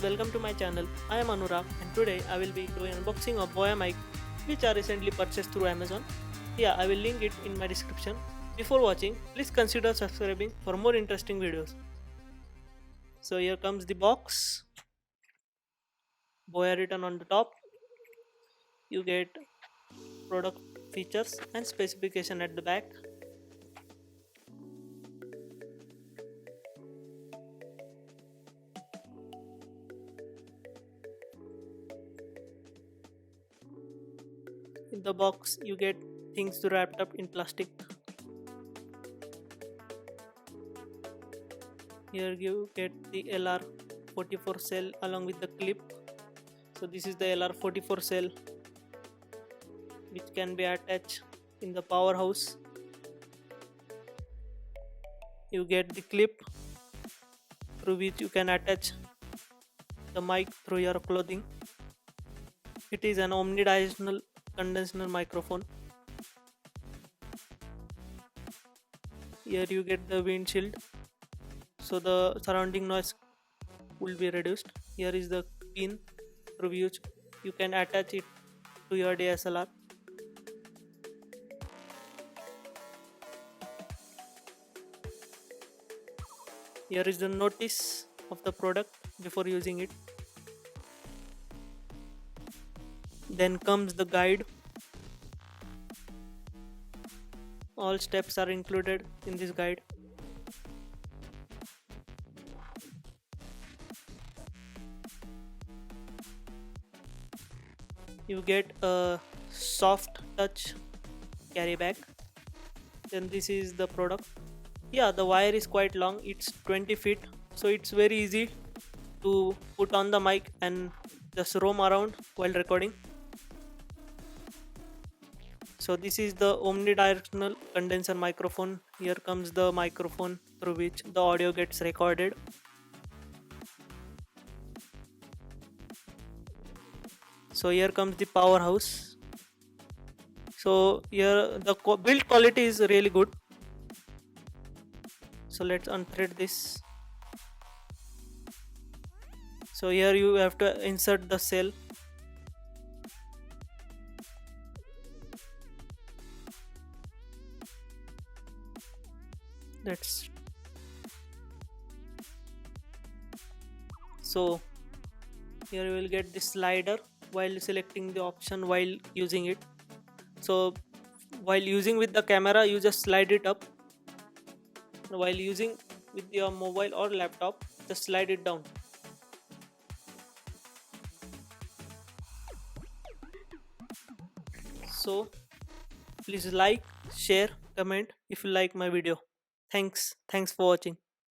welcome to my channel. I am Anurag and today I will be doing unboxing of Boya mic which I recently purchased through Amazon. Yeah, I will link it in my description. Before watching, please consider subscribing for more interesting videos. So here comes the box. Boya written on the top. You get product features and specification at the back. In the box you get things wrapped up in plastic. Here you get the LR44 cell along with the clip. So this is the LR44 cell which can be attached in the powerhouse. You get the clip through which you can attach the mic through your clothing. It is an omnidirectional condenser microphone. Here you get the windshield, so the surrounding noise will be reduced. Here is the pin through which you can attach it to your DSLR. Here is the notice of the product before using it. Then comes the guide. All steps are included in this guide. You get a soft touch carry bag. Then this is the product. Yeah, the wire is quite long, it's 20 feet, so it's very easy to put on the mic and just roam around while recording. So this is the omnidirectional condenser microphone. Here comes the microphone through which the audio gets recorded. So here comes the powerhouse. So here the build quality is really good. So let's unthread this. So here you have to insert the cell. That's so here you will get this slider while selecting the option while using it. So while using with the camera you just slide it up. While using with your mobile or laptop, just slide it down. So please like, share, comment if you like my video. Thanks for watching.